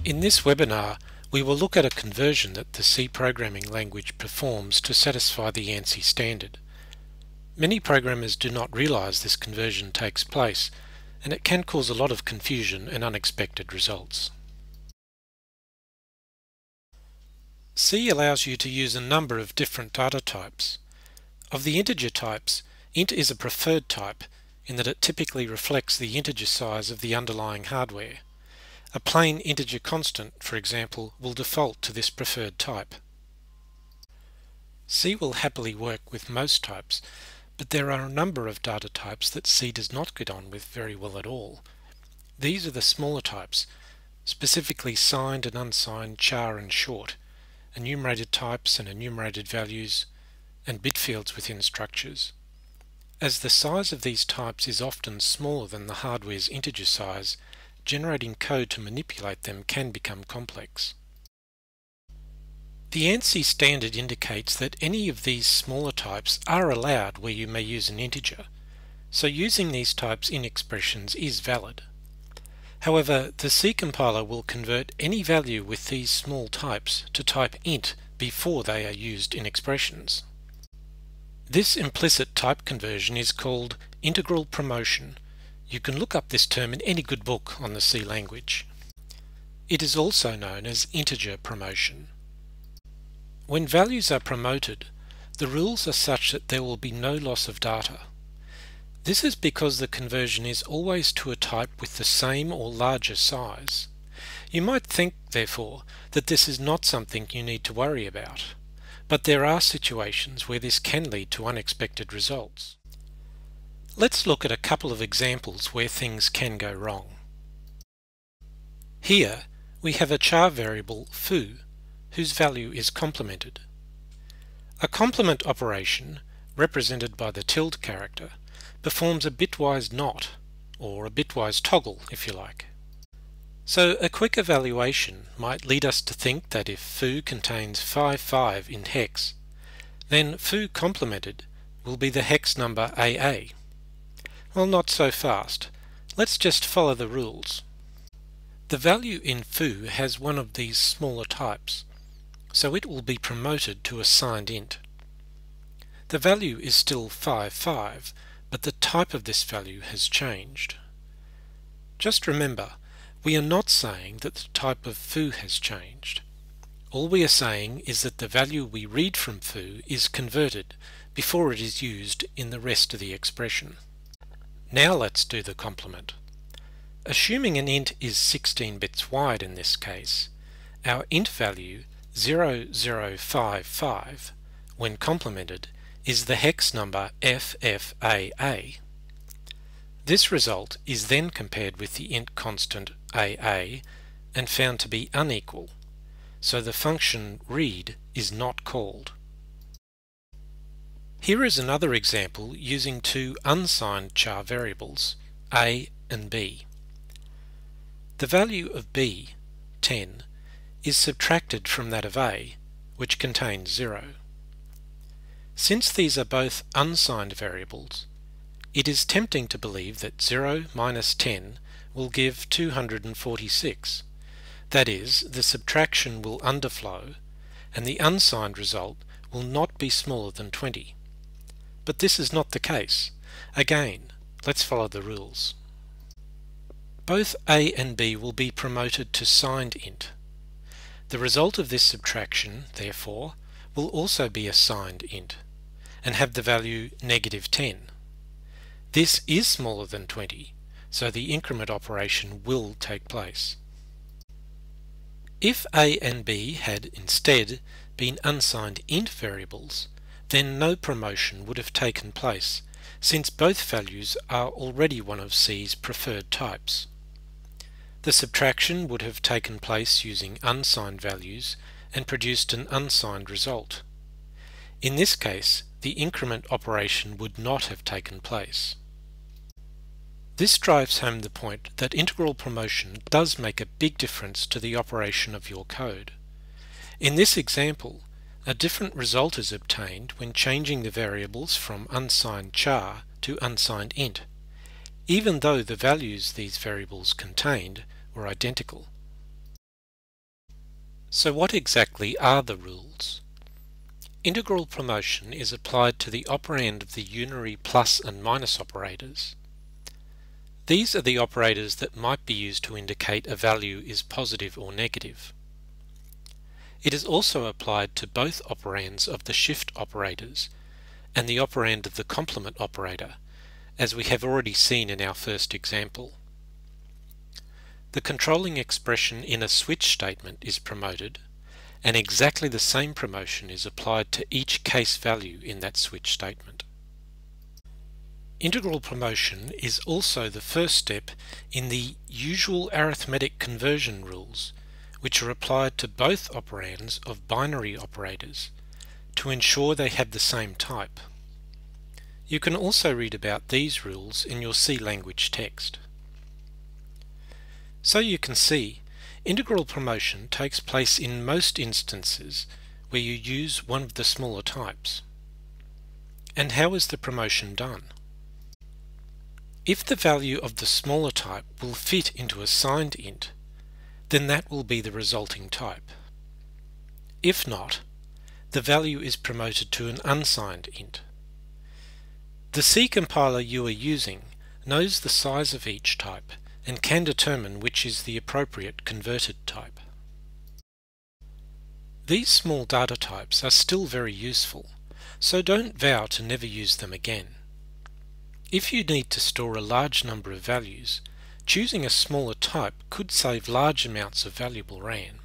In this webinar, we will look at a conversion that the C programming language performs to satisfy the ANSI standard. Many programmers do not realize this conversion takes place, and it can cause a lot of confusion and unexpected results. C allows you to use a number of different data types. Of the integer types, int is a preferred type in that it typically reflects the integer size of the underlying hardware. A plain integer constant, for example, will default to this preferred type. C will happily work with most types, but there are a number of data types that C does not get on with very well at all. These are the smaller types, specifically signed and unsigned char and short, enumerated types and enumerated values, and bit fields within structures. As the size of these types is often smaller than the hardware's integer size, generating code to manipulate them can become complex. The ANSI standard indicates that any of these smaller types are allowed where you may use an integer, so using these types in expressions is valid. However, the C compiler will convert any value with these small types to type int before they are used in expressions. This implicit type conversion is called integral promotion. You can look up this term in any good book on the C language. It is also known as integer promotion. When values are promoted, the rules are such that there will be no loss of data. This is because the conversion is always to a type with the same or larger size. You might think, therefore, that this is not something you need to worry about, but there are situations where this can lead to unexpected results. Let's look at a couple of examples where things can go wrong. Here we have a char variable foo, whose value is complemented. A complement operation, represented by the tilde character, performs a bitwise NOT, or a bitwise toggle if you like. So a quick evaluation might lead us to think that if foo contains 55 in hex, then foo complemented will be the hex number AA. Well, not so fast. Let's just follow the rules. The value in foo has one of these smaller types, so it will be promoted to a signed int. The value is still 55, but the type of this value has changed. Just remember, we are not saying that the type of foo has changed. All we are saying is that the value we read from foo is converted before it is used in the rest of the expression. Now let's do the complement. Assuming an int is 16 bits wide in this case, our int value 0055, when complemented, is the hex number FFAA. This result is then compared with the int constant AA and found to be unequal, so the function read is not called. Here is another example using two unsigned char variables, a and b. The value of b, 10, is subtracted from that of a, which contains 0. Since these are both unsigned variables, it is tempting to believe that 0 minus 10 will give 246. That is, the subtraction will underflow, and the unsigned result will not be smaller than 20. But this is not the case. Again, let's follow the rules. Both a and b will be promoted to signed int. The result of this subtraction, therefore, will also be a signed int, and have the value -10. This is smaller than 20, so the increment operation will take place. If a and b had instead been unsigned int variables, then no promotion would have taken place, since both values are already one of C's preferred types. The subtraction would have taken place using unsigned values and produced an unsigned result. In this case, the increment operation would not have taken place. This drives home the point that integral promotion does make a big difference to the operation of your code. In this example, a different result is obtained when changing the variables from unsigned char to unsigned int, even though the values these variables contained were identical. So what exactly are the rules? Integral promotion is applied to the operand of the unary plus and minus operators. These are the operators that might be used to indicate a value is positive or negative. It is also applied to both operands of the shift operators and the operand of the complement operator, as we have already seen in our first example. The controlling expression in a switch statement is promoted, and exactly the same promotion is applied to each case value in that switch statement. Integral promotion is also the first step in the usual arithmetic conversion rules, which are applied to both operands of binary operators to ensure they have the same type. You can also read about these rules in your C language text. So you can see, integral promotion takes place in most instances where you use one of the smaller types. And how is the promotion done? If the value of the smaller type will fit into a signed int, then that will be the resulting type. If not, the value is promoted to an unsigned int. The C compiler you are using knows the size of each type and can determine which is the appropriate converted type. These small data types are still very useful, so don't vow to never use them again. If you need to store a large number of values, choosing a smaller type could save large amounts of valuable RAM.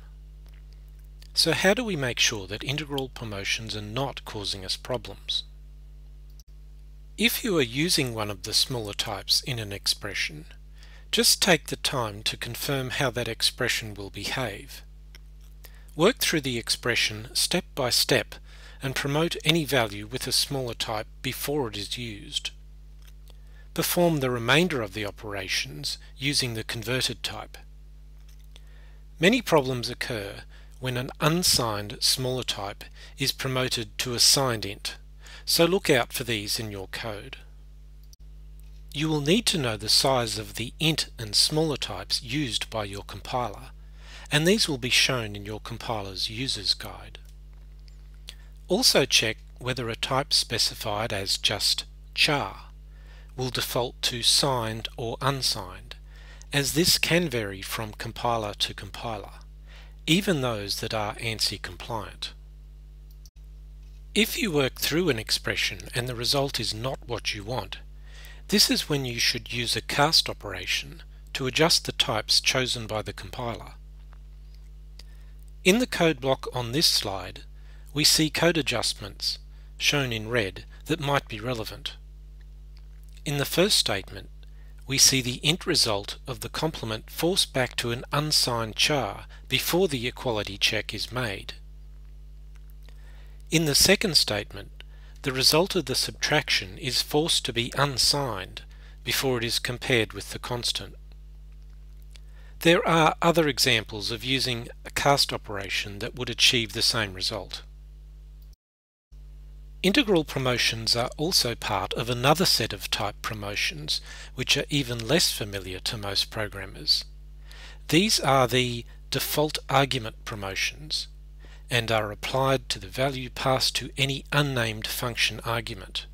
So how do we make sure that integral promotions are not causing us problems? If you are using one of the smaller types in an expression, just take the time to confirm how that expression will behave. Work through the expression step by step and promote any value with a smaller type before it is used. Perform the remainder of the operations using the converted type. Many problems occur when an unsigned smaller type is promoted to a signed int, so look out for these in your code. You will need to know the size of the int and smaller types used by your compiler, and these will be shown in your compiler's user's guide. Also check whether a type specified as just char will default to signed or unsigned, as this can vary from compiler to compiler, even those that are ANSI compliant. If you work through an expression and the result is not what you want, this is when you should use a cast operation to adjust the types chosen by the compiler. In the code block on this slide, we see code adjustments, shown in red, that might be relevant. In the first statement, we see the int result of the complement forced back to an unsigned char before the equality check is made. In the second statement, the result of the subtraction is forced to be unsigned before it is compared with the constant. There are other examples of using a cast operation that would achieve the same result. Integral promotions are also part of another set of type promotions which are even less familiar to most programmers. These are the default argument promotions and are applied to the value passed to any unnamed function argument.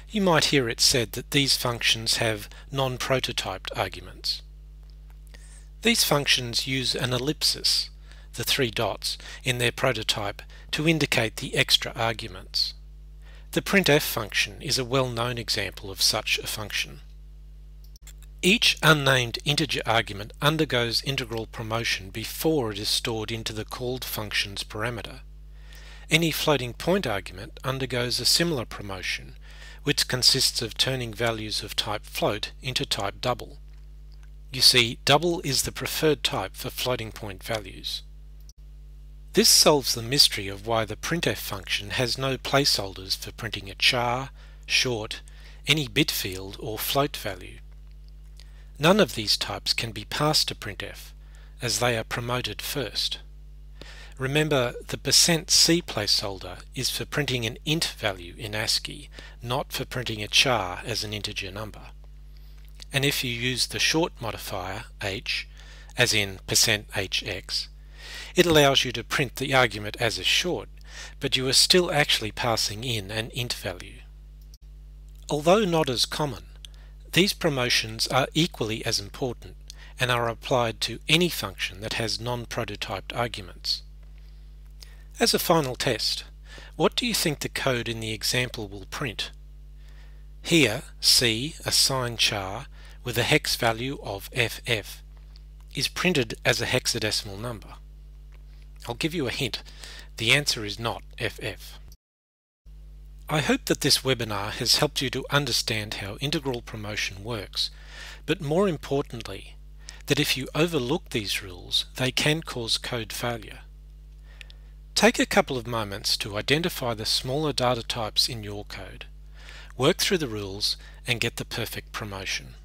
You might hear it said that these functions have non-prototyped arguments. These functions use an ellipsis, the three dots, in their prototype to indicate the extra arguments. The printf function is a well-known example of such a function. Each unnamed integer argument undergoes integral promotion before it is stored into the called function's parameter. Any floating point argument undergoes a similar promotion, which consists of turning values of type float into type double. You see, double is the preferred type for floating point values. This solves the mystery of why the printf function has no placeholders for printing a char, short, any bit field or float value. None of these types can be passed to printf, as they are promoted first. Remember, the %c placeholder is for printing an int value in ASCII, not for printing a char as an integer number. And if you use the short modifier h, as in %hx, It allows you to print the argument as a short, but you are still actually passing in an int value. Although not as common, these promotions are equally as important and are applied to any function that has non-prototyped arguments. As a final test, what do you think the code in the example will print? Here, C, a signed char with a hex value of FF, is printed as a hexadecimal number. I'll give you a hint. The answer is not FF. I hope that this webinar has helped you to understand how integral promotion works, but more importantly, that if you overlook these rules, they can cause code failure. Take a couple of moments to identify the smaller data types in your code, work through the rules, and get the perfect promotion.